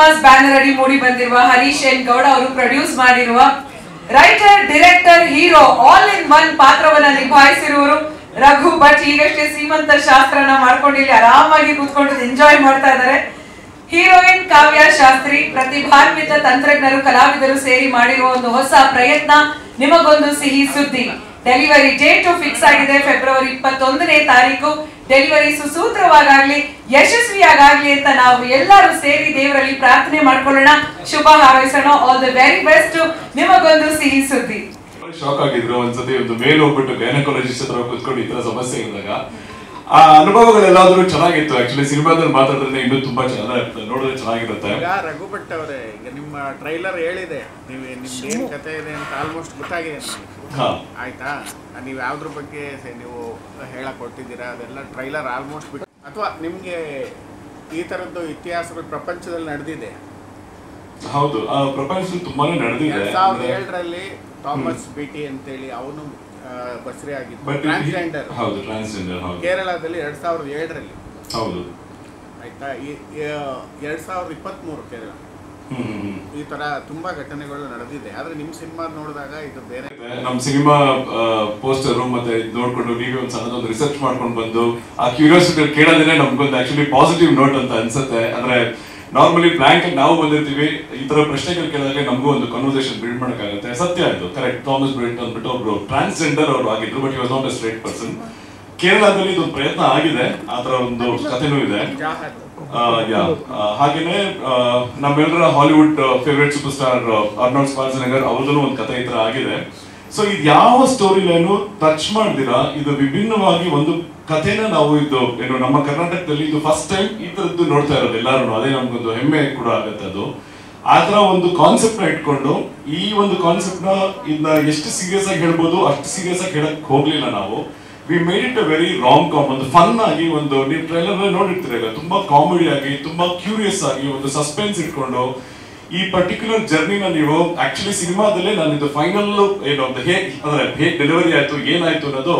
Cinemas banner ಅಡಿ ಮೂಡಿ ಬಂದಿರುವ Harish N Gowda ಅವರು ಪ್ರೊಡ್ಯೂಸ್ ಮಾಡಿರುವ writer, director, hero all in one ಪಾತ್ರವನ್ನ ನಿಭಾಯಿಸಿರುವರು ರಘು ಭಟ್. ಈಗಷ್ಟೇ ಸೀಮಂತ ಶಾಸ್ತ್ರನ ಮಾಡ್ಕೊಂಡು ಇಲ್ಲಿ ಆರಾಮಾಗಿ ಕೂತ್ಕೊಂಡು ಎಂಜಾಯ್ ಮಾಡ್ತಾ ಇದ್ದಾರೆ. ಹೀರೋಯಿನ್ ಕಾವ್ಯ ಶಾಸ್ತ್ರಿ. ಪ್ರತಿಭಾನ್ವಿತ ತಂತ್ರಜ್ಞರು, ಕಲಾವಿದರು ಸೇರಿ ಮಾಡಿರುವ ಒಂದು ಹೊಸ ಪ್ರಯತ್ನ, ನಿಮಗೊಂದು ಸಿಹಿ ಸುದ್ದಿ. ಡೆಲಿವರಿ ಡೇಟು ಫಿಕ್ಸ್ ಆಗಿದೆ, ಫೆಬ್ರವರಿ 21ನೇ ತಾರೀಕು. ಡೆಲಿವರಿ ಸುಸೂತ್ರವಾಗಲಿ, ಯಶಸ್ವಿಯಾಗಲಿ ಅಂತ ನಾವು ಎಲ್ಲರೂ ಸೇರಿ ದೇವರಲ್ಲಿ ಪ್ರಾರ್ಥನೆ ಮಾಡ್ಕೊಳ್ಳೋಣ, ಶುಭ ಹಾರೈಸೋಣ. All the very best. ನಿಮಗೊಂದು ಸಿಹಿ ಸುದ್ದಿ. ಶಾಕ್ ಆಗಿದ್ರು ಒಂದ್ಸತಿ ಒಂದು ಮೇಲ್ ಹೋಗ್ಬಿಟ್ಟು ಗೈನಕಾಲಜಿಸ್ಟ್ ಹತ್ರ ಕೂತ್ಕೊಂಡು ಈ ತರ ಸಮಸ್ಯೆ ಇದ್ದಾಗ ಆ ಅನುಭವಗಳೆಲ್ಲಾದ್ರೂ ಚೆನ್ನಾಗಿತ್ತು. ಆಕ್ಚುಲಿ ಸಿನಿಮಾದಲ್ಲಿ ಮಾತಾಡಿದ್ರೆ ಇನ್ನೂ ತುಂಬಾ ನೋಡಿದ್ರೆ ಚೆನ್ನಾಗಿರುತ್ತೆ. ಈಗ ರಘು ಭಟ್ ಅವರೇ, ಈಗ ನಿಮ್ಮ ಟ್ರೈಲರ್ ಹೇಳಿದೆ, ನೀವು ನಿಮ್ಗೆ ಏನ್ ಕತೆ ಇದೆ ಅಂತ ಆಲ್ಮೋಸ್ಟ್ ಗೊತ್ತಾಗಿದೆ ಆಯ್ತಾ? ನೀವು ಯಾವ್ದ್ರ ಬಗ್ಗೆ ನೀವು ಹೇಳಕ್ ಕೊಟ್ಟಿದ್ದೀರಾ ಅದೆಲ್ಲ ಟ್ರೈಲರ್ ಆಲ್ಮೋಸ್ಟ್ ಬಿಟ್ಟು, ಅಥವಾ ನಿಮ್ಗೆ ಈ ತರದ್ದು ಇತಿಹಾಸಗಳು ಪ್ರಪಂಚದಲ್ಲಿ ನಡೆದಿದೆ? ಹೌದು, ಪ್ರಪಂಚದಲ್ಲಿ ತುಂಬಾನೇ ನಡೆದಿದೆ. 2007ರಲ್ಲಿ ಥಾಮಸ್ ಬಿಟಿ ಅಂತೇಳಿ ಅವನು ಬಸ್ರಿ ಆಗಿದ್ದು, ಟ್ರಾನ್ಸ್ಜೆಂಡರ್. ಹೌದು, ಟ್ರಾನ್ಸ್ಜೆಂಡರ್. ಕೇರಳದಲ್ಲಿ 2007ರಲ್ಲಿ. ಹೌದು, ಆಯ್ತಾ? 2023 ಕೇರಳ. ಈ ತರ ತುಂಬಾ ಘಟನೆಗಳು ನಡೆದಿದೆ. ಆದ್ರೆ ನಿಮ್ ಸಿನಿಮಾ ನೋಡಿದಾಗ ಇದು ಬೇರೆ. ನಮ್ ಸಿನಿಮಾ ಪೋಸ್ಟರ್ ಮತ್ತೆ ನೋಡ್ಕೊಂಡು ನೀವೇ ಒಂದು ಸಣ್ಣದೊಂದು ರಿಸರ್ಚ್ ಮಾಡ್ಕೊಂಡು ಬಂದು ಆ ಕ್ಯೂರಿಯಾಸಿಟಿ ಕೇಳೋದೇ ನಮ್ಗೊಂದು ಆಕ್ಚುಲಿ ಪಾಸಿಟಿವ್ ನೋಟ್ ಅಂತ ಅನ್ಸುತ್ತೆ. ಅಂದ್ರೆ ನಾರ್ಮಲಿ ಬ್ಲಾಂಕ್ ಆಗಿ ನಾವು ಬಂದಿರ್ತೀವಿ, ಈ ತರ ಪ್ರಶ್ನೆಗಳು ಕೇಳಿದಾಗ ನಮಗೂ ಒಂದು ಕನ್ವರ್ಸೇಷನ್ ಬಿಲ್ಡ್ ಮಾಡೋಕ್ಕಾಗುತ್ತೆ. ಸತ್ಯ ಆಯ್ತು, ಕರೆಕ್ಟ್. ಥಾಮಸ್ ಬ್ರಿಟ್ ಅಂದ್ಬಿಟ್ಟು ಒಬ್ರು ಟ್ರಾನ್ಸ್ಜೆಂಡರ್ ಅವರು ಆಗಿದ್ರು, but he was not a straight person. ಕೇರಳದಲ್ಲಿ ಇದೊಂದು ಪ್ರಯತ್ನ ಆಗಿದೆ, ಆತರ ಒಂದು ಕಥೆನೂ ಇದೆ. ಹಾಗೇನೆ ನಮ್ಮೆಲ್ಲರ Hollywood favourite super star Arnold Schwarzenegger ಅವ್ರದ್ದು ಒಂದು ಕಥೆ ಈ ತರ ಆಗಿದೆ. ಸೊ ಇದು ಯಾವ ಸ್ಟೋರಿ ಲೈನು ಟಚ್ ಮಾಡ್ದಿರಾ, ಇದು ವಿಭಿನ್ನವಾಗಿ ಒಂದು ಕಥೆನ ನಾವು ಇದು ಏನು ನಮ್ಮ ಕರ್ನಾಟಕದಲ್ಲಿ ಇದು ಫಸ್ಟ್ ಟೈಮ್ ಈ ತರದ್ದು ನೋಡ್ತಾ ಇರೋದು ಎಲ್ಲರೂ. ಅದೇ ನಮ್ಗೊಂದು ಹೆಮ್ಮೆ ಕೂಡ ಆಗುತ್ತೆ. ಅದು ಆತರ ಒಂದು ಕಾನ್ಸೆಪ್ಟ್ ನ ಇಟ್ಕೊಂಡು ಈ ಒಂದು ಕಾನ್ಸೆಪ್ಟ್ ನ ಇದನ್ನ ಎಷ್ಟು ಸೀರಿಯಸ್ ಆಗಿ ಹೇಳ್ಬೋದು ಅಷ್ಟು ಸೀರಿಯಸ್ ಆಗಿ ಹೇಳಕ್ ಹೋಗ್ಲಿಲ್ಲ ನಾವು. We made it a very wrong com, ಒಂದು ಫನ್ ಆಗಿ, ಒಂದು ನೀವು ಟ್ರೈಲರ್ ನೋಡಿರ್ತೀರ, ತುಂಬಾ ಕಾಮಿಡಿ ಆಗಿ, ತುಂಬಾ ಕ್ಯೂರಿಯಸ್ ಆಗಿ, ಒಂದು ಸಸ್ಪೆನ್ಸ್ ಇಟ್ಕೊಂಡು ಈ ಪರ್ಟಿಕ್ಯುಲರ್ ಜರ್ನಿನ ನೀವು ಆಕ್ಚುಲಿ ಸಿನಿಮಾದಲ್ಲೇ ನಾನು ಇದು ಫೈನಲ್ ಏನು ಹೇಗೆ ಡೆಲಿವರಿ ಆಯ್ತು, ಏನಾಯ್ತು ಅನ್ನೋದು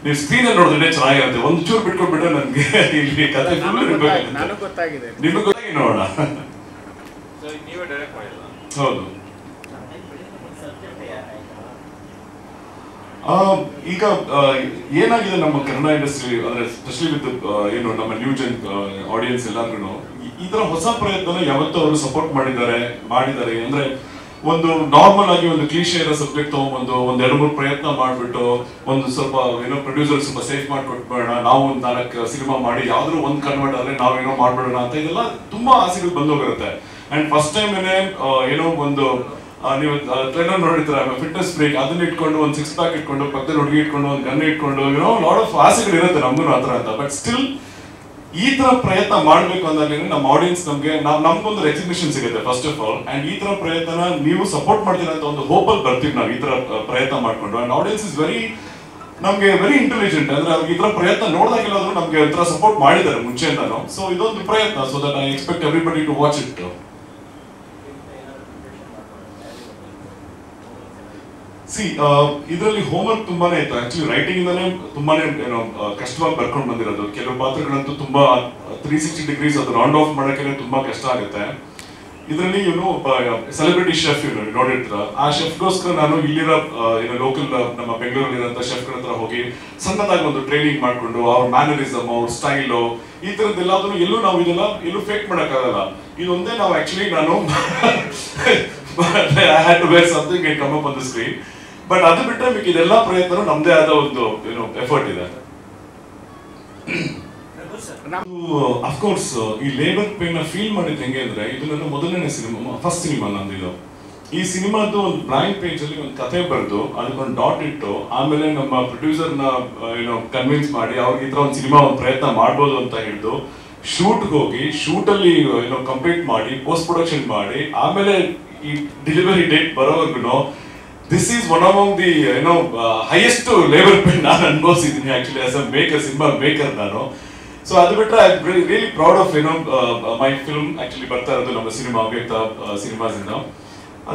ನೀವು ಸ್ಕ್ರೀನ್ ಅಲ್ಲಿ ನೋಡಿದ್ರೆ ಚೆನ್ನಾಗಿರುತ್ತೆ. ಒಂದು ಚೂರು ಬಿಟ್ಕೊಟ್ಬಿಟ್ರೆ ನನ್ಗೆ ಇಲ್ಲಿ ಕಥೆ ಗೊತ್ತಾಗಿದೆ, ನಿಮಗೆ ಗೊತ್ತಾಗಿ ನೋಡೋಣ. ಹೌದು, ಈಗ ಏನಾಗಿದೆ ನಮ್ಮ ಕನ್ನಡ ಇಂಡಸ್ಟ್ರಿ, ಅಂದ್ರೆ ಸ್ಪೆಷಲಿ ವಿತ್ ಏನು ನಮ್ಮ ನ್ಯೂ ಜನ್ ಆಡಿಯನ್ಸ್ ಎಲ್ಲಾದ್ರೂ ಈ ತರ ಹೊಸ ಪ್ರಯತ್ನ ಯಾವತ್ತೂ ಅವರು ಸಪೋರ್ಟ್ ಮಾಡಿದ್ದಾರೆ. ಅಂದ್ರೆ ಒಂದು ನಾರ್ಮಲ್ ಆಗಿ ಒಂದು ಕ್ಲೀಶೆ ಇರೋ ಸಬ್ಜೆಕ್ಟ್ ತಗೊಂಡ್ಬಂದು ಒಂದ್ 2-3 ಪ್ರಯತ್ನ ಮಾಡ್ಬಿಟ್ಟು ಒಂದು ಸ್ವಲ್ಪ ಏನೋ ಪ್ರೊಡ್ಯೂಸರ್ ಸ್ವಲ್ಪ ಸೇಫ್ ಮಾಡ್ಕೊಟ್ಬೇಡ, ನಾವು ಒಂದು 4 ಸಿನಿಮಾ ಮಾಡಿ ಯಾವ್ದಾದ್ರು ಒಂದು ಕನ್ವರ್ಟ್ ಆದ್ರೆ ನಾವೇನೋ ಮಾಡ್ಬೇಡೋಣ ಅಂತ ಇದೆಲ್ಲ ತುಂಬಾ ಆಸೆಗಳು ಬಂದೋಗಿರುತ್ತೆ. ಅಂಡ್ ಫಸ್ಟ್ ಟೈಮ್ ಏನೋ ಒಂದು ನೀವು ಟ್ರೈಲರ್ ನೋಡಿರ್ತೀರ, ಫಿಟ್ನೆಸ್ ಬ್ರೇಕ್ ಅದನ್ನ ಇಟ್ಕೊಂಡು ಒಂದು 6 ಪ್ಯಾಕ್ ಇಟ್ಕೊಂಡು ಪಕ್ಕದಲ್ಲಿ ಹುಡುಗಿ ಇಟ್ಕೊಂಡು ಒಂದು ಗನ್ ಇಟ್ಕೊಂಡು ಲಾಟ್ ಆಫ್ ಆಸೆಗಳು ಇರುತ್ತೆ ನಮ್ಗೂ ಆತರ ಅಂತ. ಬಟ್ ಸ್ಟಿಲ್ ಈ ತರ ಪ್ರಯತ್ನ ಮಾಡ್ಬೇಕು ಅಂದಾಗ ನಮ್ಮ ಆಡಿಯನ್ಸ್ ನಮ್ಗೊಂದು ರೆಕಗ್ನಿಷನ್ ಸಿಗುತ್ತೆ ಫಸ್ಟ್ ಆಫ್ ಆಲ್. ಅಂಡ್ ಈ ತರ ಪ್ರಯತ್ನ ನೀವು ಸಪೋರ್ಟ್ ಮಾಡ್ತೀರಾ ಅಂತ ಒಂದು ಹೋಪ್ ಅಲ್ಲಿ ಬರ್ತೀವಿ ನಾವು ಈ ತರ ಪ್ರಯತ್ನ ಮಾಡ್ಕೊಂಡು. ಅಂಡ್ ಆಡಿಯನ್ಸ್ ಇಸ್ ನಮ್ಗೆ ವೆರಿ ಇಂಟೆಲಿಜೆಂಟ್. ಅಂದ್ರೆ ಅವ್ರಿಗೆ ಈ ತರ ಪ್ರಯತ್ನ ನೋಡಿದಾಗೆಲ್ಲಾದ್ರೂ ನಮ್ಗೆ ಒಂಥರ ಸಪೋರ್ಟ್ ಮಾಡಿದ್ದಾರೆ ಮುಂಚೆಯಿಂದಾನು. ಸೊ ಇದೊಂದು ಪ್ರಯತ್ನ, so that I expect everybody to watch it. ಇದರಲ್ಲಿ ಹೋಮ್ವರ್ಕ್ ತುಂಬಾನೇ ಇತ್ತು. ಆಕ್ಚುಲಿ ರೈಟಿಂಗ್ ಇಂದಾನೆ ತುಂಬಾನೇ ಕಷ್ಟವಾಗಿ ಬರ್ಕೊಂಡು ಬಂದಿರೋದು. ಕೆಲವು ಪಾತ್ರಗಳಂತೂ ತುಂಬಾ 360 ಡಿಗ್ರೀಸ್ ಅದು ರೌಂಡ್ ಆಫ್ ಮಾಡಕ್ಕೆ ತುಂಬಾ ಕಷ್ಟ ಆಗುತ್ತೆ. ಇದರಲ್ಲಿ ಸೆಲೆಬ್ರಿಟಿ ಶೆಫ್ ನೋಡಿರ್ತೀರ, ಆ ಶೆಫ್ಗೋಸ್ಕರ ನಾನು ಇಲ್ಲಿರೋ ಲೋಕಲ್ ನಮ್ಮ ಬೆಂಗಳೂರಲ್ಲಿರೋಂಥ ಶೆಫ್ಗಳ ಹತ್ರ ಹೋಗಿ ಸಣ್ಣದಾಗಿ ಒಂದು ಟ್ರೈನಿಂಗ್ ಮಾಡ್ಕೊಂಡು ಅವ್ರ ಮ್ಯಾನರಿಸಮ್, ಅವ್ರ ಸ್ಟೈಲು, ಈ ತರದ್ದೆಲ್ಲಾದ್ರೂ ನಾವು ಇದೆಲ್ಲ ಎಲ್ಲೂ ಫೇಕ್ ಮಾಡಕ್ಕಾಗಲ್ಲ. ಇದೊಂದೇ ನಾವು ಆಕ್ಚುಲಿ ನಾನು I had to wear something and come up on the screen. But ಅದು ಬಿಟ್ಟರೆ మీకు ಇದೆಲ್ಲ ಪ್ರಯತ್ನ ನಮ್ದೇ ಆದ ಒಂದು ಎಫರ್ಟ್ ಇದೆ. ಅಫ್ಕೋರ್ಸ್ ಈ ಲೇಬರ್ ಪೇನ್ ಫೀಲ್ ಮಾಡಿದ್ ಹೆಂಗೆ ಅಂದ್ರೆ, ಇದು ನನ್ನ ಮೊದಲನೇ ಸಿನಿಮಾ, ಫಸ್ಟ್ ಸಿನಿಮಾ ನಂದಿದು. ಈ ಸಿನಿಮಾದು ಒಂದು ಬ್ಲಾಂಕ್ ಪೇಜ್ ಅಲ್ಲಿ ಒಂದು ಕಥೆ ಬರೆದು ಅದಕ್ಕೊಂದು ಡಾಟ್ ಇಟ್ಟು ಆಮೇಲೆ ನಮ್ಮ ಪ್ರೊಡ್ಯೂಸರ್ನ ಕನ್ವಿನ್ಸ್ ಮಾಡಿ ಅವ್ರಿಗೆ ಈ ತರ ಒಂದು ಸಿನಿಮಾ ಒಂದು ಪ್ರಯತ್ನ ಮಾಡ್ಬೋದು ಅಂತ ಹೇಳಿದ್ದು ಶೂಟ್ಗೆ ಹೋಗಿ ಶೂಟಲ್ಲಿ ಕಂಪ್ಲೀಟ್ ಮಾಡಿ ಪೋಸ್ಟ್ ಪ್ರೊಡಕ್ಷನ್ ಮಾಡಿ ಆಮೇಲೆ ಈ ಡೆಲಿವರಿ ಡೇಟ್ ಬರೋವರೆಗೂ this is one among the highest labour pain ನಾನು ಅನುಭವಿಸಿದ್ದೀನಿ actually as a maker, cinema maker ನಾನು. ಸೊ ಅದು ಬಿಟ್ಟರೆ I really proud of my film actually ಬರ್ತಾ ಇರೋದು ನಮ್ಮ ಸಿನಿಮಾ ಅವ್ಯಕ್ತ ಸಿನಿಮಾಸ್ ಇಂದ.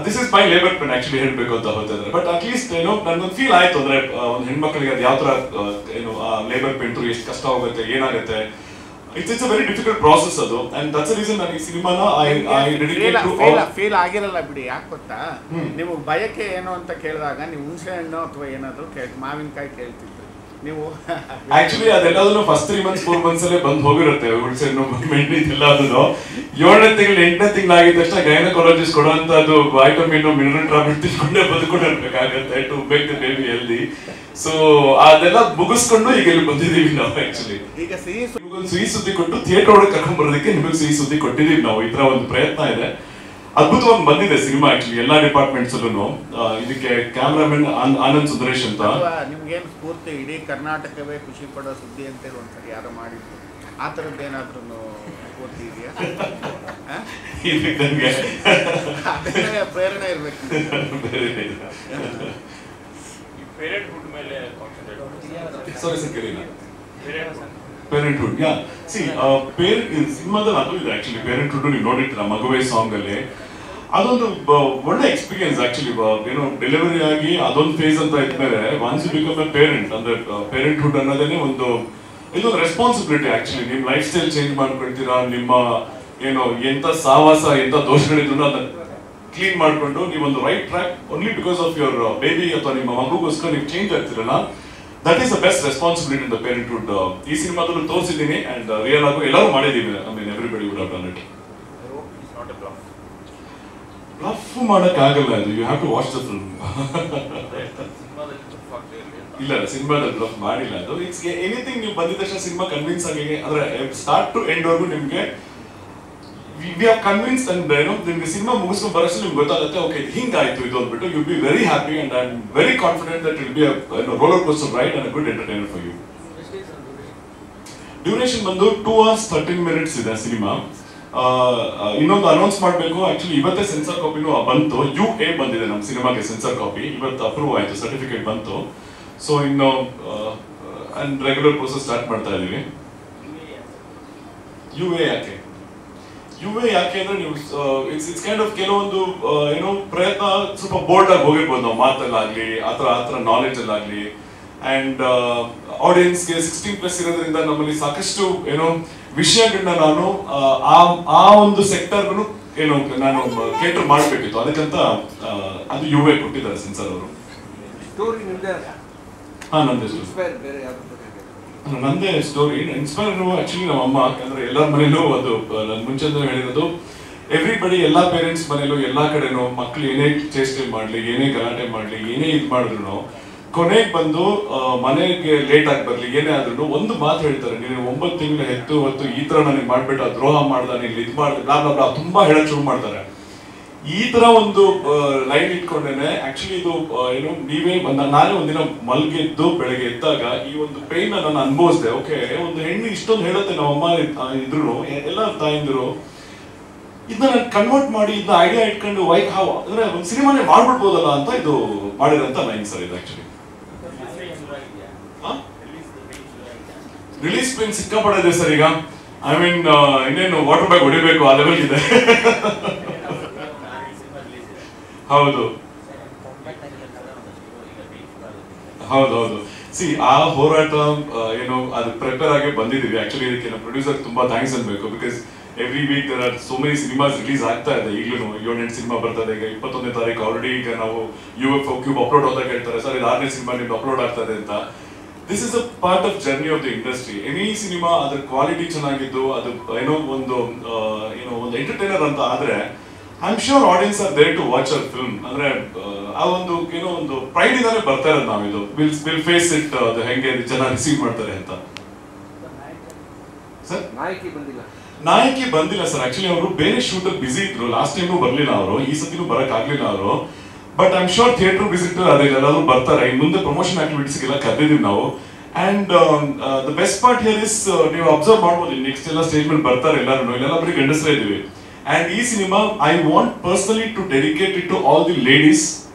This is my labour pain actually ಹೇಳ್ಬೇಕು ಅಂತ ಹೋಗ್ತಿದ್ರೆ. ಬಟ್ ಅಟ್ಲೀಸ್ಟ್ ನನ್ಗೊಂದು ಫೀಲ್ ಆಯ್ತು ಅಂದ್ರೆ ಒಂದು ಹೆಣ್ಮಕ್ಳಿಗೆ ಅದು ಯಾವ ತರ ಲೇಬರ್ ಪೇನ್ ಎಷ್ಟು ಕಷ್ಟ ಹೋಗುತ್ತೆ, ಏನಾಗುತ್ತೆ. It's a very difficult process adu, and that's the reason ನಾನು ಈ ಸಿನಿಮಾನ I dedicate to all. Fail ಆಗಿರಲ್ಲ ಬಿಡಿ, ಯಾಕೆ ಗೊತ್ತಾ, ನೀವು ಬಯಕೆ ಏನು ಅಂತ ಕೇಳಿದಾಗ ನೀವು ಹುಣಸೆ ಹಣ್ಣು ಅಥವಾ ಏನಾದರೂ ಮಾವಿನಕಾಯಿ ಕೇಳ್ತಿದ್ರು ನೀವು. ಆಕ್ಚುಲಿ ಅದೆಲ್ಲದನ್ನು ಫಸ್ಟ್ 3 months 4 months ಅಲ್ಲೇ ಬಂದು ಹೋಗಿರುತ್ತೆ. ಹುಣಸೆ ಹಣ್ಣು ಮೆಂಡಿ ಇದೆಲ್ಲ ಅದನ್ನು 7ನೇ ತಿಂಗಳು 8ನೇ ತಿಂಗಳು ಆಗಿದ ತಕ್ಷಣ ಗೈನಕಾಲಜಿಸ್ಟ್ ಕೊಡುವಂತದ್ದು ವೈಟಮಿನ್ ಮಿನರಲ್ ಟ್ಯಾಬ್ಲೆಟ್ ತಿಳ್ಕೊಂಡೇ ಬದುಕೊಂಡಿರ್ಬೇಕಾಗತ್ತೆ to make the baby healthy. So ಅದೆಲ್ಲ ಮುಗಿಸ್ಕೊಂಡು ಈಗ ಇಲ್ಲಿ ಬಂದಿದ್ದೀವಿ ನಾವು. ಆಕ್ಚುಲಿ ಈಗ ಸಿಹಿ ಸುದ್ದಿ ಕೊಟ್ಟು ಥಿಯೇಟರ್ ಒಳಗೆ ಕರ್ಕೊಂಡ್ ಬರೋದಕ್ಕೆ ನಿಮಗೆ ಸಿಹಿ ಸುದ್ದಿ ಕೊಟ್ಟಿದ್ದೀವಿ ನಾವು. ಈ ತರ ಒಂದು ಪ್ರಯತ್ನ ಇದೆ, ಅದ್ಭುತವಾಗಿ ಬಂದಿದೆ ಸಿನಿಮಾ. ಆಕ್ಚುಲಿ ಎಲ್ಲಾ ಡಿಪಾರ್ಟ್ಮೆಂಟ್ಸ್ ಅಲ್ಲೂ ಇದಕ್ಕೆ ಕ್ಯಾಮ್ರಾಮನ್ ಆನಂದ್ ಸುಂದರೇಶ್ ಅಂತ. ನಿಮ್ಗೇನು ಸ್ಫೂರ್ತಿ ಇಡೀ ಕರ್ನಾಟಕವೇ ಖುಷಿ ಪಡೋ ಸುದ್ದಿ ಅಂತೇಳಿ ಒಂದ್ಸರಿ ಯಾರೋ ಮಾಡಿದ್ರು, ಆ ಥರದ್ದು ಏನಾದ್ರೂ ಸ್ಫೂರ್ತಿ ಇದೆಯಾ? ಅದಕ್ಕೆ ಪ್ರೇರಣೆ ಇರ್ಬೇಕು. ಪೇರೆಂಟ್ಹುಡ್, ಯಾ ಸಿ ಸಿನಿಮಾದಲ್ಲಿ ಅದು ಇದೆ ಆಕ್ಚುಲಿ. ಪೇರೆಂಟ್ಹುಡ್ ನೀವು ನೋಡಿರ್ತೀರ ಮಗುವೆ ಸಾಂಗ್ ಅಲ್ಲಿ, ಅದೊಂದು ಒಳ್ಳೆ ಎಕ್ಸ್ಪೀರಿಯನ್ಸ್ ಆಕ್ಚುಲಿ. ಏನೋ ಡೆಲಿವರಿ ಆಗಿ ಅದೊಂದು ಫೇಸ್ ಅಂತ ಇದ್ಮೇಲೆ once you become a parent ಅಂದ್ರೆ ಪೇರೆಂಟ್ಹುಡ್ ಅನ್ನೋದೇನೆ ಇದೊಂದು ರೆಸ್ಪಾನ್ಸಿಬಿಲಿಟಿ ಆಕ್ಚುಲಿ. ನಿಮ್ ಲೈಫ್ ಸ್ಟೈಲ್ ಚೇಂಜ್ ಮಾಡ್ಕೊಳ್ತೀರಾ, ನಿಮ್ಮ ಏನೋ ಎಂತ ಸಾವಾಸ ಎಂತ ದೋಷಗಳಿದ್ರು ಅದನ್ನ ಕ್ಲೀನ್ ಮಾಡ್ಕೊಂಡು ನೀವೊಂದು right track only because of your baby ಅಥವಾ ನಿಮ್ಮ ಮಗುಗೋಸ್ಕರ ನೀವು ಚೇಂಜ್ ಆಗ್ತಿರಲ್ಲ. That is the best responsibility in the parenthood. ಈ ಸಿನಿಮಾದಲ್ಲೂ ತೋರಿಸಿದ್ದೀನಿ ಅಂಡ್ ರಿಯಲ್ ಆಗು ಎಲ್ಲರೂ ಮಾಡಿದ್ದೀವಿ. I mean everybody would have done it. Bluff ಮಾಡಕ್ ಆಗಲ್ಲ ಅದು, you have to watch the film. ಇಲ್ಲ ಸಿನಿಮಾದಲ್ಲಿ ಬ್ಲಫ್ ಮಾಡಿಲ್ಲ ಅದು. ಇಟ್ಸ್ ಎನಿಥಿಂಗ್ ನೀವು ಬಂದಿದ ತಕ್ಷಣ ಸಿನಿಮಾ ಕನ್ವಿನ್ಸ್ ಆಗಿ ಅಂದ್ರೆ ಸ್ಟಾರ್ಟ್ ಟು ಎಂಡ್ ವರ್ಗು ನಿಮ್ಗೆ ವಿ ಆರ್ ಕನ್ವಿನ್ಸ್ಡ್ ಅಂಡ್ ಏನೋ ನಿಮ್ಗೆ ಸಿನಿಮಾ ಮುಗಿಸ್ಕೊಂಡು ಬರೋಷ್ಟು ನಿಮ್ಗೆ ಗೊತ್ತಾಗುತ್ತೆ ಓಕೆ ಹಿಂಗಾಯ್ತು ಇದು ಅಂದ್ಬಿಟ್ಟು you be very happy and I am very confident that it be roller coaster ride and good entertainer for you. Duration ಬಂದು 2 hours 13 minutes ಇದೆ ಸಿನಿಮಾ. ಇನ್ನೊಂದು ಅನೌನ್ಸ್ ಮಾಡಬೇಕು, ಆಕ್ಚುಲಿ ಇವತ್ತೇ ಸೆನ್ಸರ್ ಕಾಪಿನೂ ಬಂತು. UA ಬಂದಿದೆ ನಮ್ಮ ಸಿನಿಮಾಗೆ ಸೆನ್ಸರ್ ಕಾಪಿ, ಇವತ್ತು ಅಪ್ರೂವ್ ಆಯ್ತು, ಸರ್ಟಿಫಿಕೇಟ್ ಬಂತು. ಸೊ ಇನ್ನು ಅಂಡ್ ರೆಗ್ಯುಲರ್ ಪ್ರೋಸೆಸ್ ಸ್ಟಾರ್ಟ್ ಮಾಡ್ತಾ ಇದೀವಿ. UA ಯಾಕೆ ಅಂದ್ರೆ ನೀವು ಇಟ್ಸ್ ಕೈಂಡ್ ಆಫ್ ಕೆಲವೊಂದು ಏನೋ ಪ್ರಯತ್ನ ಸ್ವಲ್ಪ ಬೋಲ್ಡ್ ಆಗಿ ಹೋಗಿರ್ಬೋದು ನಾವು ಮಾತಲ್ಲಾಗ್ಲಿ ಆತರ ನಾಲೆಜ್ ಅಲ್ಲಾಗ್ಲಿ. ಅಂಡ್ ಆಡಿಯನ್ಸ್ಗೆ 16+ ಇರೋದ್ರಿಂದ ನಮ್ಮಲ್ಲಿ ಸಾಕಷ್ಟು ಏನೋ ವಿಷಯಗಳನ್ನ ನಾನು ಆ ಒಂದು ಸೆಕ್ಟರ್ಗೂ ಏನು ನಾನು ಕೇಟರ್ ಮಾಡಬೇಕಿತ್ತು. ಅದಕ್ಕಂತ ಅದು UA ಕೊಟ್ಟಿದ್ದಾರೆ ಸೆನ್ಸರ್ ಅವರು. ನಂದೇ ಸ್ಟೋರಿ ಇನ್ಸ್ಪೈರ್ ಆಕ್ಚುಲಿ ನಮ್ಮ ಅಮ್ಮ. ಯಾಕಂದ್ರೆ ಎಲ್ಲರ ಮನೇಲೂ ಅದು ನನ್ ಮುಂಚೆ ಹೇಳಿರೋದು, ಎವ್ರಿಬಡಿ ಎಲ್ಲಾ ಪೇರೆಂಟ್ಸ್ ಮನೇಲೂ ಎಲ್ಲಾ ಕಡೆನೂ ಮಕ್ಳು ಏನೇ ಚೇಷ್ಟೆ ಮಾಡ್ಲಿ, ಏನೇ ಗಲಾಟೆ ಮಾಡ್ಲಿ, ಏನೇ ಇದು ಮಾಡಿದ್ರು ಕೊನೆಗೆ ಬಂದು ಮನೆಗೆ ಲೇಟ್ ಆಗಿ ಬರ್ಲಿ, ಏನೇ ಆದ್ರೂ ಒಂದು ಮಾತು ಹೇಳ್ತಾರೆ, ನೀನು 9 ತಿಂಗಳು ಹೆತ್ತು ಹೊತ್ತು ಈ ತರ ನನಗೆ ಮಾಡ್ಬಿಟ್ಟು ದ್ರೋಹ ಮಾಡ್ದ, ನೀನು ಇದು ಮಾಡ್ದೆ ಬ್ಲಾ ಬ್ಲಾ ಬ್ಲಾ ತುಂಬಾ ಹೇಳಕ್ ಶುರು ಮಾಡ್ತಾರೆ. ಈ ತರ ಒಂದು ಲೈನ್ ಇಟ್ಕೊಂಡೇನೆ ಆಕ್ಚುಲಿ ಇದು ಏನು ನೀವೇ ನಾನೇ ಒಂದಿನ ಮಲ್ಗೆದ್ದು ಬೆಳಗ್ಗೆ ಎದ್ದಾಗ ಈ ಒಂದು ಪೇನ್ ನಾನು ಅನುಭವಿಸಿದೆ. ಓಕೆ, ಒಂದು ಹೆಣ್ಣು ಇಷ್ಟೊಂದು ಹೇಳುತ್ತೆ ನಮ್ಮಮ್ಮ ಇದ್ರು ಎಲ್ಲ ತಾಯಿಂದ್ರು, ಇದನ್ನ ನಾನು ಕನ್ವರ್ಟ್ ಮಾಡಿ ಇದನ್ನ ಐಡಿಯಾ ಇಟ್ಕೊಂಡು ವೈಕ್ ಹಾವ್ ಅಂದ್ರೆ ಒಂದು ಸಿನಿಮಾನೇ ಮಾಡ್ಬಿಡ್ಬೋದಲ್ಲ ಅಂತ ಇದು ಮಾಡಿರೋಂತ ಲೈನ್ ಸರ್ ಇದು. ಆಕ್ಚುಲಿ ರಿಲೀಸ್ ಪೇನ್ ಸಿಕ್ಕಾಪಡಿದೆ ಸರ್ ಈಗ. ಐ ಮೀನ್ ಇನ್ನೇನು ವಾಟರ್ ಬ್ಯಾಗ್ ಹೊಡಿಬೇಕು ಆ ಲೆವೆಲ್ ಇದೆ. ಹೌದು ಹೌದೌದು. ಸಿ ಆ ಹೋರಾಟ ಏನೋ ಅದು ಪ್ರಿಪೇರ್ ಆಗಿ ಬಂದಿದ್ದೀವಿ. ಆಕ್ಚುಲಿ ಇದಕ್ಕೆ ನಮ್ಮ ಪ್ರೊಡ್ಯೂಸರ್ ತುಂಬಾ ಥ್ಯಾಂಕ್ಸ್ ಅನ್ಬೇಕು. Because every week there are so many cinemas release ಆಗ್ತಾ ಇದೆ. ಈಗಲೂ 7-8 ಸಿನಿಮಾ ಬರ್ತದೆ. ಈಗ 21ನೇ ತಾರೀಕು ಆಲ್ರೆಡಿ ಈಗ ನಾವು UFO ಕ್ಯೂಬ್ ಅಪ್ಲೋಡ್ ಹೋದಾಗ ಹೇಳ್ತಾರೆ ಸರ್ ಇದು 6ನೇ ಸಿನಿಮಾ ನಿಮ್ದು ಅಪ್ಲೋಡ್ ಆಗ್ತದೆ ಅಂತ. This is a part of journey of the industry. Any cinema ಅದ್ರ ಕ್ವಾಲಿಟಿ ಚೆನ್ನಾಗಿದ್ದು ಅದು ಏನೋ ಒಂದು ಎಂಟರ್ಟೈನರ್ ಅಂತ ಆದ್ರೆ I am sure audience are there to watch our film. ಅಂದ್ರೆ ಆ ಒಂದು ಏನೋ ಒಂದು ಪ್ರೈಡ್ ಇಂದಾನೆ ಬರ್ತಾ ಇರೋದು ನಾವಿದು ವಿಲ್ ಫೇಸ್ ಇಟ್ ಹೆಂಗೆ ಜನ ರಿಸೀವ್ ಮಾಡ್ತಾರೆ ಅಂತ. ಸರ್ ನಾಯಕಿ ಬಂದಿಲ್ಲ ಸರ್. ಆಕ್ಚುಲಿ ಅವರು ಬೇರೆ ಶೂಟರ್ ಬಿಸಿ ಇದ್ರು. ಲಾಸ್ಟ್ ಟೈಮು ಬರ್ಲಿಲ್ಲ ಅವರು, ಈ ಸತಿನೂ ಬರಕ್ ಆಗ್ಲಿಲ್ಲ ಅವರು. But I am sure theatre visitor ಅದೆಲ್ಲರೂ ಬರ್ತಾರೆ. ಇನ್ನು ಮುಂದೆ ಪ್ರಮೋಷನ್ ಆಕ್ಟಿವಿಟೀಸ್ಗೆಲ್ಲ ಕರೆದಿದ್ದೀವಿ ನಾವು. And the best part here is ನೀವು ಅಬ್ಸರ್ವ್ ಮಾಡ್ಬೋದು, ನೆಕ್ಸ್ಟ್ ಎಲ್ಲ ಸ್ಟೇಜ್ ಮೇಲೆ ಬರ್ತಾರೆ ಎಲ್ಲರೂ. ಇಲ್ಲೆಲ್ಲ ಬರೀ ಗಂಡಸರೇ ಇದೀವಿ. ಅಂಡ್ ಈ cinema I want personally to dedicate it to all the ladies.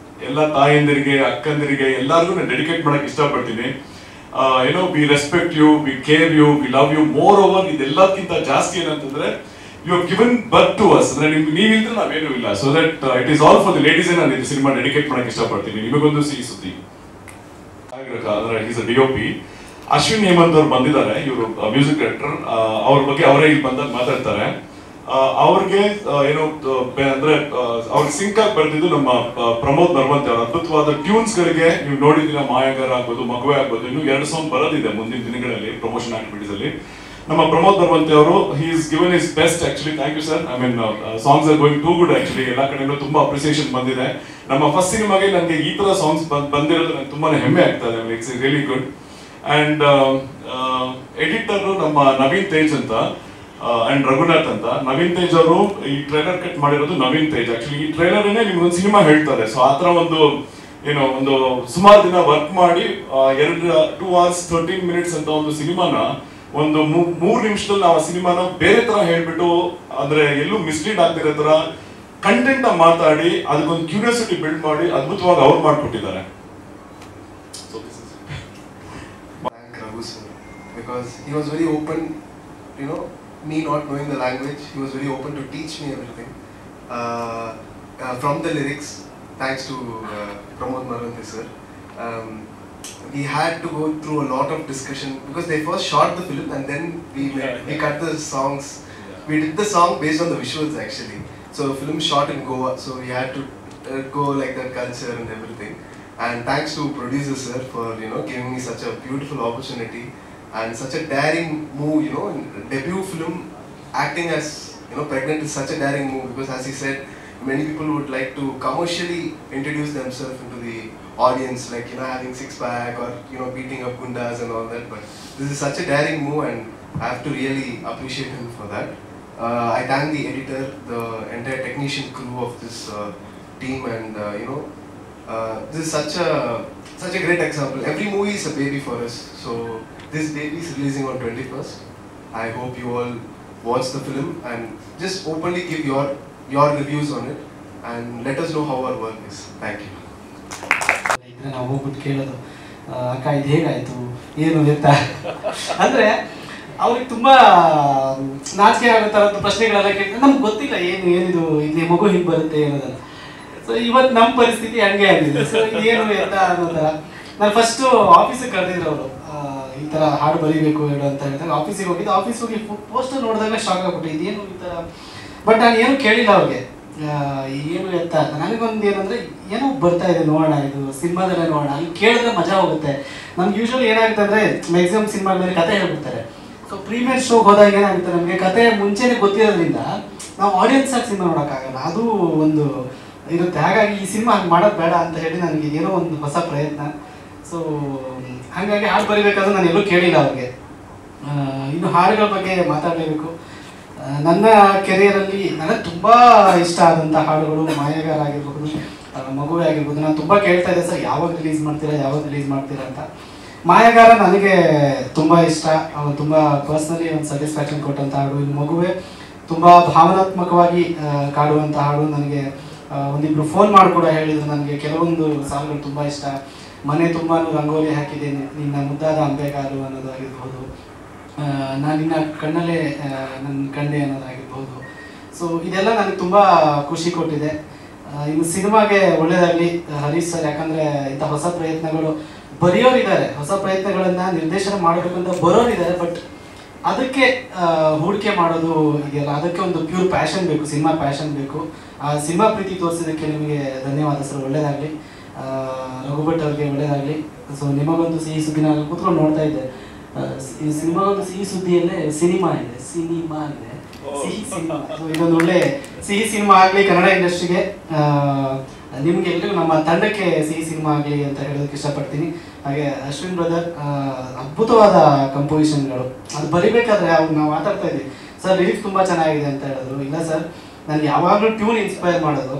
ಎಲ್ಲ ತಾಯಂದಿರಿಗೆ, ಅಕ್ಕಂದಿರಿಗೆ ಎಲ್ಲರಿಗೂ ನಾನು ಡೆಡಿಕೇಟ್ ಮಾಡಕ್ ಇಷ್ಟಪಡ್ತೀನಿ. ಏನೋ we respect you, we care you, we love you. More over ಇದೆಲ್ಲಕ್ಕಿಂತ ಜಾಸ್ತಿ ಏನಂತಂದ್ರೆ you have given birth to us. ಅಂದ್ರೆ ನೀವಿಲ್ದ್ರೆ ನಾವೇನು ಇಲ್ಲ. So that it is all for the ladies. ನಾನು ಇದು ಸಿನಿಮಾ ಡೆಡಿಕೇಟ್ ಮಾಡಕ್ ಇಷ್ಟಪಡ್ತೀನಿ. ನಿಮಗೊಂದು ಸಿಹಿ ಸುದ್ದಿ. ಅಂದ್ರೆ is a DOP. Ashwin Hemanth ಅವ್ರು ಬಂದಿದ್ದಾರೆ, ಇವರು ಮ್ಯೂಸಿಕ್ ಡೈರೆಕ್ಟರ್. ಅವ್ರ ಬಗ್ಗೆ ಅವರೇ ಇಲ್ಲಿ ಬಂದಾಗ ಮಾತಾಡ್ತಾರೆ. ಅವ್ರಿಗೆ ಏನು ಅಂದ್ರೆ ಅವ್ರಿಗೆ ಸಿಂಕ್ ಆಗಿ ಬರ್ತಿದ್ದು ನಮ್ಮ ಪ್ರಮೋದ್ ನರ್ವಂತೆ ಅವ್ರ ಅದ್ಭುತವಾದ ಟ್ಯೂನ್ಸ್ ಗಳಿಗೆ. ನೀವು ನೋಡಿದಿರ ಮಾಯಾಗಾರ ಆಗ್ಬೋದು, ಮಗುವೆ ಆಗ್ಬೋದು, ಇನ್ನು 2 ಸಾಂಗ್ ಬರೋದಿದೆ ಮುಂದಿನ ದಿನಗಳಲ್ಲಿ ಪ್ರಮೋಷನ್ ಆಕ್ಟಿವಿಟೀಸ್ ಅಲ್ಲಿ. ನಮ್ಮ ಪ್ರಮೋದ್ ನರ್ವಂತೆ ಅವರು he is given his best actually. Thank you sir. I mean songs are going too good actually. ಎಲ್ಲ ಕಡೆನೂ ತುಂಬಾ ಅಪ್ರಿಸಿಯೇಷನ್ ಬಂದಿದೆ. ನಮ್ಮ ಫಸ್ಟ್ ಸಿನಿಮಾಗೆ ನನಗೆ ಈ ತರ ಸಾಂಗ್ಸ್ ಬಂದಿರೋದು ನನಗೆ ತುಂಬಾನೇ ಹೆಮ್ಮೆ ಆಗ್ತಾ ಇದೆ. It's really good. And editor ನಮ್ಮ ನವೀನ್ ತೇಜ್ ಅಂತ ಅಂಡ್ ರಘುನಾಥ್ ಅಂತ. ನವೀನ್ ತೇಜ್ ಅವರು ಈ ಟ್ರೈಲರ್ ಕಟ್ ಮಾಡಿರೋದು ನವೀನ್ ತೇಜ್. ಆಕ್ಚುಲಿ ಈ ಟ್ರೈಲರ್ ನಿಮ್ಗೊಂದು ಸಿನಿಮಾ ಹೇಳ್ತಾರೆ. ಸೊ ಆತರ ಒಂದು ಸುಮಾರು ದಿನ ವರ್ಕ್ ಮಾಡಿ 2 hours 13 minutes ಅಂತ ಒಂದು ಸಿನಿಮಾನ ಒಂದು 3 ನಿಮಿಷದಲ್ಲಿ ನಾವು ಆ ಸಿನಿಮಾನ ಬೇರೆ ತರ ಹೇಳ್ಬಿಟ್ಟು, ಅಂದ್ರೆ ಎಲ್ಲೂ ಮಿಸ್ಲೀಡ್ ಆಗ್ತಿರೋ ತರ ಕಂಟೆಂಟ್ ಮಾತಾಡಿ ಅದಕ್ಕೊಂದು ಕ್ಯೂರಿಯಾಸಿಟಿ ಬಿಲ್ಡ್ ಮಾಡಿ ಅದ್ಭುತವಾಗಿ ಅವ್ರು ಮಾಡ್ಕೊಟ್ಟಿದ್ದಾರೆ. Because he was very open, me not knowing the language, he was very open to teach me everything. From the lyrics, thanks to Pramod Marante sir, we had to go through a lot of discussion because they first shot the film and then we cut the songs. We did the song based on the visuals actually. So the film shot in Goa, so we had to go like that culture and everything. And thanks to producer sir for giving me such a beautiful opportunity. And such a daring move, in debut film, acting as pregnant is such a daring move because, as he said, many people would like to commercially introduce themselves into the audience, like having six-pack or beating up gundas and all that. But this is such a daring move, and I have to really appreciate him for that. I thank the editor, the entire technician crew of this team, and this is such a great example. Every movie is a baby for us, so. This baby is releasing on 21st. I hope you all watch the film and just openly give your reviews on it and let us know how our work is. Thank you. ನಾವು ಹೋಗ್ಬಿಟ್ಟು ಕೇಳೋದು, ಅಕ್ಕ ಇದು ಹೇಗಾಯಿತು ಏನು ಅಂತ. ಅಂದರೆ ಅವ್ರಿಗೆ ತುಂಬ ನಾಚಿಕೆ ಆಗೋ ಥರದ್ದು ಪ್ರಶ್ನೆಗಳೆಲ್ಲ ಕೇಳ್ತಾರೆ. ನಮ್ಗೆ ಗೊತ್ತಿಲ್ಲ ಏನಿದು ಇಲ್ಲಿ ಮಗು ಹಿಂಗೆ ಬರುತ್ತೆ ಅನ್ನೋದಲ್ಲ. ಸೊ ಇವತ್ತು ನಮ್ಮ ಪರಿಸ್ಥಿತಿ ಹಂಗೆ ಆಗಿದೆ. ಸೊ ಏನು ಅಂತ ಅನ್ನೋ ಥರ. ನಾನು ಫಸ್ಟು ಆಫೀಸಿಗೆ ಕರೆದಿದ್ರು ಅವರು, ಈ ಥರ ಹಾಡು ಬರೀಬೇಕು ಹೇಳು ಅಂತ ಹೇಳಿದಾಗ ಆಫೀಸಿಗೆ ಹೋಗಿದ್ದು. ಆಫೀಸ್ ಹೋಗಿ ಪೋಸ್ಟರ್ ನೋಡಿದಾಗ ಶಾಕ್ ಆಗ್ಬಿಟ್ಟು ಇದೇನು ಈ ಥರ. ಬಟ್ ನಾನು ಏನು ಕೇಳಿಲ್ಲ ಅವ್ರಿಗೆ ಏನು ಎತ್ತ. ನನಗೊಂದು ಏನಂದರೆ ಏನೋ ಬರ್ತಾ ಇದೆ, ನೋಡೋಣ ಇದು ಸಿನಿಮಾದಲ್ಲೇ ನೋಡೋಣ, ಅಲ್ಲಿ ಕೇಳಿದ್ರೆ ಮಜಾ ಹೋಗುತ್ತೆ. ನಮ್ಗೆ ಯೂಶ್ವಲಿ ಏನಾಗುತ್ತೆ ಅಂದರೆ ಮ್ಯಾಕ್ಸಿಮಮ್ ಸಿನಿಮಾ ಮೇಲೆ ಕತೆ ಹೇಳ್ಬಿಡ್ತಾರೆ. ಸೊ ಪ್ರೀಮಿಯರ್ ಶೋಗೆ ಹೋದಾಗ ಏನಾಗುತ್ತೆ, ನಮಗೆ ಕತೆ ಮುಂಚೆನೇ ಗೊತ್ತಿರೋದ್ರಿಂದ ನಾವು ಆಡಿಯನ್ಸಾಗಿ ಸಿನಿಮಾ ನೋಡೋಕ್ಕಾಗಲ್ಲ. ಅದು ಒಂದು ಇರುತ್ತೆ. ಹಾಗಾಗಿ ಈ ಸಿನಿಮಾ ಹಂಗೆ ಮಾಡೋದು ಬೇಡ ಅಂತ ಹೇಳಿ ನನಗೆ ಏನೋ ಒಂದು ಹೊಸ ಪ್ರಯತ್ನ. ಸೊ ಹಾಗಾಗಿ ಹಾಡು ಬರೀಬೇಕಾದ್ರೆ ನಾನು ಎಲ್ಲೂ ಕೇಳಿಲ್ಲ ಅವ್ರಿಗೆ. ಇನ್ನು ಹಾಡುಗಳ ಬಗ್ಗೆ ಮಾತಾಡಲೇಬೇಕು. ನನ್ನ ಕೆರಿಯರಲ್ಲಿ ನನಗೆ ತುಂಬ ಇಷ್ಟ ಆದಂಥ ಹಾಡುಗಳು ಮಾಯಾಗಾರ ಆಗಿರ್ಬೋದು, ಮಗುವೆ ಆಗಿರ್ಬೋದು. ನಾನು ತುಂಬ ಕೇಳ್ತಾ ಇದ್ದೆ, ಸರ್ ಯಾವಾಗ ರಿಲೀಸ್ ಮಾಡ್ತೀರಾ ಅಂತ. ಮಾಯಾಗಾರ ನನಗೆ ತುಂಬ ಇಷ್ಟ. ತುಂಬ ಪರ್ಸ್ನಲಿ ಒಂದು ಸ್ಯಾಟಿಸ್ಫ್ಯಾಕ್ಷನ್ ಕೊಟ್ಟಂಥ ಹಾಡು. ಇನ್ನು ಮಗುವೆ ತುಂಬ ಭಾವನಾತ್ಮಕವಾಗಿ ಕಾಡುವಂಥ ಹಾಡು. ನನಗೆ ಒಂದಿಬ್ರು ಫೋನ್ ಮಾಡಿ ಕೂಡ ಹೇಳಿದ್ರು ನನಗೆ ಕೆಲವೊಂದು ಸಾಲುಗಳು ತುಂಬ ಇಷ್ಟ. ಮನೆ ತುಂಬಾ ರಂಗೋಲಿ ಹಾಕಿದ್ದೇನೆ, ನಿನ್ನ ಮುದ್ದಾದ ಅಂಬೆಗಾಲು ಅನ್ನೋದಾಗಿರ್ಬೋದು, ನಾನು ನಿನ್ನ ಕಣ್ಣಲ್ಲೇ ನನ್ನ ಕಂಡೆ ಅನ್ನೋದಾಗಿರ್ಬೋದು. ಸೊ ಇದೆಲ್ಲ ನನಗೆ ತುಂಬ ಖುಷಿ ಕೊಟ್ಟಿದೆ. ಇನ್ನು ಸಿನಿಮಾಗೆ ಒಳ್ಳೆಯದಾಗಲಿ ಹರೀಶ್ ಸರ್. ಯಾಕಂದರೆ ಇಂಥ ಹೊಸ ಪ್ರಯತ್ನಗಳು ಬರೆಯೋರಿದ್ದಾರೆ, ಹೊಸ ಪ್ರಯತ್ನಗಳನ್ನು ನಿರ್ದೇಶನ ಮಾಡಬೇಕು ಅಂತ ಬರೋರಿದ್ದಾರೆ. ಬಟ್ ಅದಕ್ಕೆ ಹೂಡಿಕೆ ಮಾಡೋದು ಇದೆಯಲ್ಲ, ಅದಕ್ಕೆ ಒಂದು ಪ್ಯೂರ್ ಪ್ಯಾಷನ್ ಬೇಕು, ಸಿನಿಮಾ ಪ್ಯಾಷನ್ ಬೇಕು. ಆ ಸಿನಿಮಾ ಪ್ರೀತಿ ತೋರಿಸಿದ್ದಕ್ಕೆ ನಿಮಗೆ ಧನ್ಯವಾದ ಸರ್. ಒಳ್ಳೆಯದಾಗಲಿ. ರಘುಭಟ್ ಅವ್ರಿಗೆ ಒಳ್ಳೆಯದಾಗಲಿ. ಸೊ ನಿಮಗೊಂದು ಸಿಹಿ ಸುದ್ದಿ, ನಾನು ಕೂತ್ಕೊಂಡು ನೋಡ್ತಾ ಇದ್ದೆ, ಈ ಸಿನಿಮಾಗೊಂದು ಸಿಹಿ ಸುದ್ದಿಯಲ್ಲೇ ಸಿನಿಮಾ ಇದೆ ಸಿಹಿ ಸಿನಿಮಾ. ಸೊ ಇದೊಂದು ಒಳ್ಳೆ ಸಿಹಿ ಸಿನಿಮಾ ಆಗಲಿ ಕನ್ನಡ ಇಂಡಸ್ಟ್ರಿಗೆ. ನಿಮ್ಗೆ ಎಲ್ರಿಗೂ ನಮ್ಮ ತಂಡಕ್ಕೆ ಸಿಹಿ ಸಿನಿಮಾ ಆಗಲಿ ಅಂತ ಹೇಳೋದಕ್ಕೆ ಇಷ್ಟಪಡ್ತೀನಿ. ಹಾಗೆ ಅಶ್ವಿನ್ ಬ್ರದರ್ ಅದ್ಭುತವಾದ ಕಂಪೋಸಿಷನ್ಗಳು. ಅದು ಬರಿಬೇಕಾದ್ರೆ ಅವ್ರು ನಾವು ಮಾತಾಡ್ತಾ ಇದ್ವಿ, ಸರ್ ಲಿರಿಕ್ಸ್ ತುಂಬ ಚೆನ್ನಾಗಿದೆ ಅಂತ ಹೇಳಿದ್ರು. ಇಲ್ಲ ಸರ್, ನನಗೆ ಯಾವಾಗಲೂ ಟ್ಯೂನ್ ಇನ್ಸ್ಪೈರ್ ಮಾಡೋದು,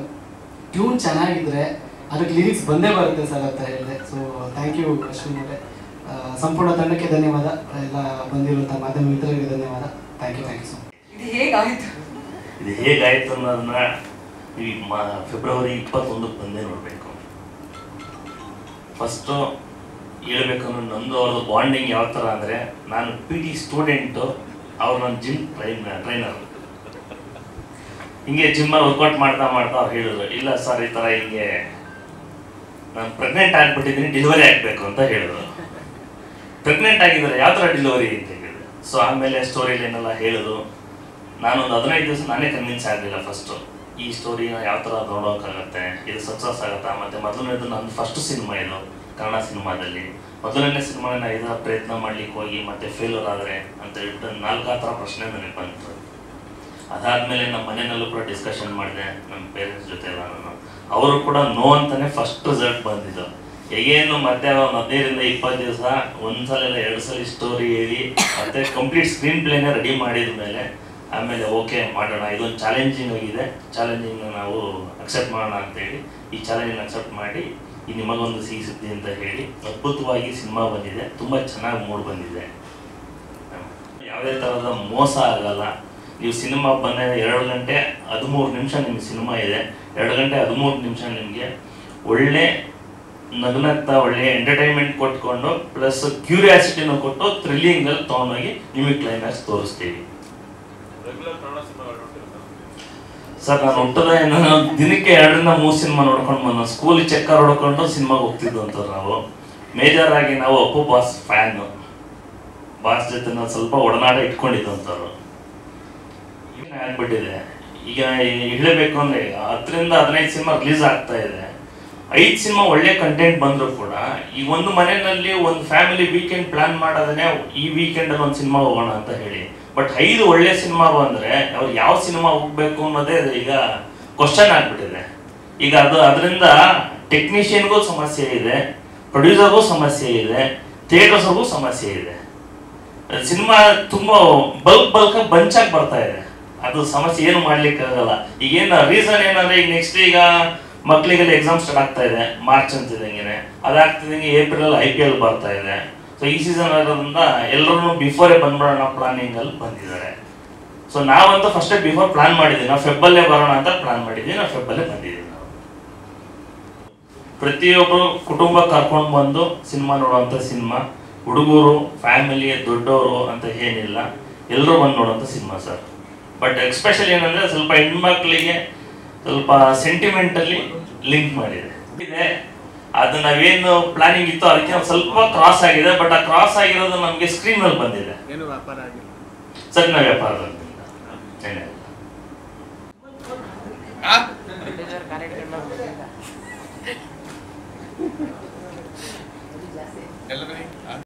ಟ್ಯೂನ್ ಚೆನ್ನಾಗಿದ್ರೆ ಅದಕ್ಕೆ ಲಿರಿಕ್ಸ್ ಬಂದೇ ಬರುತ್ತೆ ಸರ್ ಅಂತ ಹೇಳಿದೆ. ಸೊ ಥ್ಯಾಂಕ್ ಯು ಅಶ್ವಿನ್ ಅವರೇ. ಸಂಪೂರ್ಣ ತಂಡಕ್ಕೆ ಧನ್ಯವಾದ, ಎಲ್ಲ ಬಂದಿರುವಂಥ ಮಾಧ್ಯಮ ಮಿತ್ರರಿಗೆ ಧನ್ಯವಾದ. Thank you so much. ಇದು ಹೇಗಾಯಿತು ಅನ್ನೋದನ್ನ ಈ ಫೆಬ್ರವರಿ 21 ಬಂದೇ ನೋಡಬೇಕು. ಫಸ್ಟು ಹೇಳ್ಬೇಕನ್ನೋ ನಂದು ಅವ್ರದ್ದು ಬಾಂಡಿಂಗ್ ಯಾವ ಥರ ಅಂದರೆ, ನಾನು PT ಸ್ಟೂಡೆಂಟು, ಅವ್ರು ನನ್ನ ಜಿಮ್ ಟ್ರೈನರ್. ಹಿಂಗೆ ಜಿಮ್ಮಲ್ಲಿ ವರ್ಕೌಟ್ ಮಾಡ್ತಾ ಅವ್ರು ಹೇಳಿದ್ರು, ಇಲ್ಲ ಸರ್ ಈ ಥರ ಹಿಂಗೆ ನಾನು ಪ್ರೆಗ್ನೆಂಟ್ ಆಗಿಬಿಟ್ಟಿದ್ದೀನಿ, ಡೆಲಿವರಿ ಆಗಬೇಕು ಅಂತ ಹೇಳಿದ್ರು. ಪ್ರೆಗ್ನೆಂಟ್ ಆಗಿದ್ದಾರೆ, ಯಾವ ಥರ ಡೆಲಿವರಿ ಅಂತ ಹೇಳಿದೆ. ಸೊ ಆಮೇಲೆ ಸ್ಟೋರಿ ಲೈನೆಲ್ಲ ಹೇಳಿದ್ರು. ನಾನೊಂದು 15 ದಿವಸ ನಾನೇ ಕನ್ವಿನ್ಸ್ ಆಗಲಿಲ್ಲ ಫಸ್ಟು, ಈ ಸ್ಟೋರಿನ ಯಾವ ಥರ ನೋಡೋಕ್ಕಾಗತ್ತೆ, ಇದು ಸಕ್ಸಸ್ ಆಗುತ್ತಾ. ಮತ್ತು ಮೊದಲನೇದು ನನ್ನ ಫಸ್ಟ್ ಸಿನಿಮಾ ಇದು ಕನ್ನಡ ಸಿನಿಮಾದಲ್ಲಿ. ಮೊದಲನೇ ಸಿನಿಮಾನ ನಾನು ಇದರ ಪ್ರಯತ್ನ ಮಾಡ್ಲಿಕ್ಕೆ ಹೋಗಿ ಮತ್ತೆ ಫೇಲ್ಯೂರ್ ಆದರೆ ಅಂತ ಹೇಳ್ಬಿಟ್ಟು 4 ಥರ ಪ್ರಶ್ನೆ ನನಗೆ ಬಂತು. ಅದಾದಮೇಲೆ ನಮ್ಮ ಮನೆಯಲ್ಲೂ ಕೂಡ ಡಿಸ್ಕಷನ್ ಮಾಡಿದೆ ನಮ್ಮ ಪೇರೆಂಟ್ಸ್ ಜೊತೆ ಎಲ್ಲ. ಅವರು ಕೂಡ ನೋ ಅಂತಲೇ ಫಸ್ಟ್ ರಿಸಲ್ಟ್ ಬಂದಿದ್ದು. ಹೇಗೇನು ಮತ್ತೆ ಒಂದು 15ರಿಂದ 20 ದಿವಸ ಒಂದ್ಸಲ ಇಲ್ಲ 2 ಸಲ ಸ್ಟೋರಿ ಹೇಳಿ ಮತ್ತೆ ಕಂಪ್ಲೀಟ್ ಸ್ಕ್ರೀನ್ ಪ್ಲೇನೇ ರೆಡಿ ಮಾಡಿದ ಮೇಲೆ ಆಮೇಲೆ ಓಕೆ ಮಾಡೋಣ, ಇದೊಂದು ಚಾಲೆಂಜಿಂಗ್ ಆಗಿದೆ, ಚಾಲೆಂಜಿಂಗ್ ನಾವು ಅಕ್ಸೆಪ್ಟ್ ಮಾಡೋಣ ಅಂತೇಳಿ ಈ ಚಾಲೆಂಜಿಂಗ್ ಅಕ್ಸೆಪ್ಟ್ ಮಾಡಿ ಈ ನಿಮಗೊಂದು ಸಿಹಿ ಸುದ್ದಿ ಅಂತ ಹೇಳಿ ಅದ್ಭುತವಾಗಿ ಸಿನಿಮಾ ಬಂದಿದೆ. ತುಂಬ ಚೆನ್ನಾಗಿ ಮೂಡ್ ಬಂದಿದೆ. ಯಾವುದೇ ಥರದ ಮೋಸ ಆಗಲ್ಲ. ನೀವು ಸಿನಿಮಾ ಬಂದ 2 ಗಂಟೆ 13 ನಿಮಿಷ ನಿಮ್ಗೆ ಸಿನಿಮಾ ಇದೆ. 2 ಗಂಟೆ 13 ನಿಮಿಷ ನಿಮಗೆ ಒಳ್ಳೆ ನಗ್ನಗ್ತಾ ಒಳ್ಳೆ ಎಂಟರ್ಟೈನ್ಮೆಂಟ್ ಕೊಟ್ಕೊಂಡು ಪ್ಲಸ್ ಕ್ಯೂರಿಯಾಸಿಟಿನೂ ಕೊಟ್ಟು ಥ್ರಿಲ್ಲಿಂಗಲ್ಲಿ ತೊಗೊಂಡೋಗಿ ನಿಮಗೆ ಕ್ಲೈಮ್ಯಾಕ್ಸ್ ತೋರಿಸ್ತೀವಿ. ಸರ್ ನಾನು ಹುಟ್ಟದ ದಿನಕ್ಕೆ 2ರಿಂದ 3 ಸಿನಿಮಾ ನೋಡ್ಕೊಂಡು ಬಂದು ಸ್ಕೂಲ್ ಚೆಕ್ಕರ್ ಹೊಡ್ಕೊಂಡು ಸಿನಿಮಾಗೆ ಹೋಗ್ತಿದ್ವು ಅಂತ. ನಾವು ಮೇಜರ್ ಆಗಿ ನಾವು ಅಪ್ಪು ಬಾಸ್ ಫ್ಯಾನು, ಬಾಸ್ ಜೊತೆ ನಾವು ಸ್ವಲ್ಪ ಒಡನಾಟ ಇಟ್ಕೊಂಡಿದ್ದಂಥವ್ರು. ಈಗ ಆಗ್ಬಿಟ್ಟಿದೆ. ಈಗ ಹೇಳಬೇಕು ಅಂದರೆ 10ರಿಂದ 15 ಸಿನಿಮಾ ರಿಲೀಸ್ ಆಗ್ತಾ ಇದೆ. 5 ಸಿನಿಮಾ ಒಳ್ಳೆ ಕಂಟೆಂಟ್ ಬಂದರೂ ಕೂಡ ಈ ಒಂದು ಮನೆಯಲ್ಲಿ ಒಂದು ಫ್ಯಾಮಿಲಿ ವೀಕೆಂಡ್ ಪ್ಲಾನ್ ಮಾಡೋದನ್ನೇ ಈ ವೀಕೆಂಡಲ್ಲಿ ಒಂದು ಸಿನಿಮಾ ಹೋಗೋಣ ಅಂತ ಹೇಳಿ. ಬಟ್ 5 ಒಳ್ಳೆ ಸಿನಿಮಾ ಬಂದರೆ ಅವ್ರು ಯಾವ ಸಿನಿಮಾ ಹೋಗ್ಬೇಕು ಅನ್ನೋದೇ ಈಗ ಕ್ವಶನ್ ಆಗ್ಬಿಟ್ಟಿದೆ. ಈಗ ಅದರಿಂದ ಟೆಕ್ನಿಷಿಯನ್ಗೂ ಸಮಸ್ಯೆ ಇದೆ, ಪ್ರೊಡ್ಯೂಸರ್ಗೂ ಸಮಸ್ಯೆ ಇದೆ, ಥಿಯೇಟರ್ಸ್ಗೂ ಸಮಸ್ಯೆ ಇದೆ. ಸಿನಿಮಾ ತುಂಬ ಬಲ್ಕಾಗಿ ಬಂಚಾಗಿ ಬರ್ತಾ ಇದೆ. ಅದು ಸಮಸ್ಯೆ ಏನು ಮಾಡ್ಲಿಕ್ಕಾಗಲ್ಲ. ಈಗೇನು ರೀಸನ್ ಏನಂದ್ರೆ ಈಗ ನೆಕ್ಸ್ಟ್ ಈಗ ಮಕ್ಕಳಿಗೆಲ್ಲ ಎಕ್ಸಾಮ್ ಸ್ಟಾರ್ಟ್ ಆಗ್ತಾ ಇದೆ, ಮಾರ್ಚ್ ಅಂತಿದ್ದಂಗೆ ಅದಾಗ್ತಿದ್ದಂಗೆ ಏಪ್ರಿಲ್ IPL ಬರ್ತಾ ಇದೆ. ಸೊ ಈ ಸೀಸನ್ ಆಗೋದ್ರಿಂದ ಎಲ್ಲರೂ ಬಿಫೋರೇ ಬಂದ್ಬಿಡೋಣ ಪ್ಲಾನಿಂಗಲ್ಲಿ ಬಂದಿದ್ದಾರೆ. ಸೊ ನಾವಂತೂ ಫಸ್ಟೇ ಬಿಫೋರ್ ಪ್ಲಾನ್ ಮಾಡಿದ್ದೀವಿ, ನಾವು ಫೆಬ್ಬಲ್ಲೇ ಬರೋಣ ಅಂತ ಪ್ಲಾನ್ ಮಾಡಿದ್ದೀವಿ, ನಾವು ಫೆಬ್ಬಲ್ಲೇ ಬಂದಿದ್ದೀವಿ. ನಾವು ಪ್ರತಿಯೊಬ್ಬರು ಕುಟುಂಬ ಕರ್ಕೊಂಡು ಬಂದು ಸಿನಿಮಾ ನೋಡುವಂಥ ಸಿನಿಮಾ. ಹುಡುಗರು ಫ್ಯಾಮಿಲಿ ದೊಡ್ಡವರು ಅಂತ ಏನಿಲ್ಲ, ಎಲ್ಲರೂ ಬಂದು ನೋಡುವಂಥ ಸಿನಿಮಾ ಸರ್. ಬಟ್ ಎಕ್ಸ್ಪೆಷಲಿ ಏನಂದರೆ ಸ್ವಲ್ಪ ಹೆಣ್ಮಕ್ಳಿಗೆ ಸ್ವಲ್ಪ ಸೆಂಟಿಮೆಂಟಲ್ಲಿ ಲಿಂಕ್ ಮಾಡಿದೆ. ಅದು ನಾವೇನು ಪ್ಲಾನಿಂಗ್ ಇತ್ತು ಅದಕ್ಕೆ ಸ್ವಲ್ಪ ಕ್ರಾಸ್ ಆಗಿದೆ. ಬಟ್ ಆ ಕ್ರಾಸ್ ಆಗಿರೋದು ನಮಗೆ ಸ್ಕ್ರೀನ್ ಮೇಲೆ ಬಂದಿದೆ. ಏನು ವ್ಯಾಪಾರ ಆಗಿಲ್ಲ ಸರ್, ನಾವು ವ್ಯಾಪಾರದಲ್ಲಿ ಎಲ್ಲರೂ